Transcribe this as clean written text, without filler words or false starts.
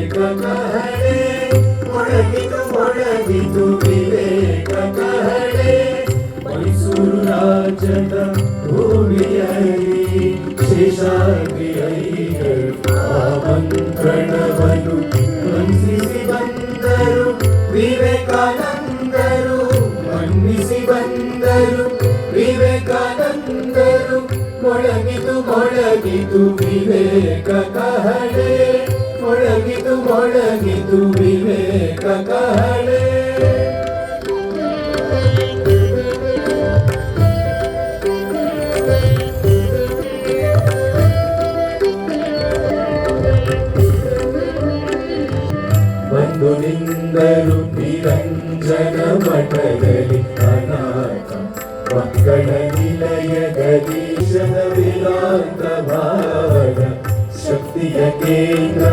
ವಿವೇಕ ಕಹಳೆ ಮೊಳಗಿತು ಮೊಳಗಿತು ವಿವೇಕ ಕಹಳೆ ಮೈಸೂರು ರಾಜ್ಯದ ಭೂಮಿಯಲ್ಲಿ ಶೇಷಾದ್ರಿ ಅಯ್ಯರ್ ಆಮಂತ್ರಣವನ್ನು ವಂದಿಸಿ ಬಂದರು ವಿವೇಕಾನಂದರು ಮನ್ನಿಸಿ ಬಂದರು ವಿವೇಕಾನಂದರು ಮೊಳಗಿತು ಮೊಳಗಿತು ವಿವೇಕ ಕಹಳೆ ಮೊಳಗಿತು ಮೊಳಗಿತು ವಿವೇಕ ಕಹಳೆ ಬಂದು ನಿಂದರು ನಿರಂಜನ ಮಠದಲ್ಲಿ ಅನಾಥ ಮಕ್ಕಳ ನಿಲಯದಲ್ಲಿ ಶತ ವಿರಾಂತ ಭಾವದ ಶಕ್ತಿಯ ಕೇಂದ್ರ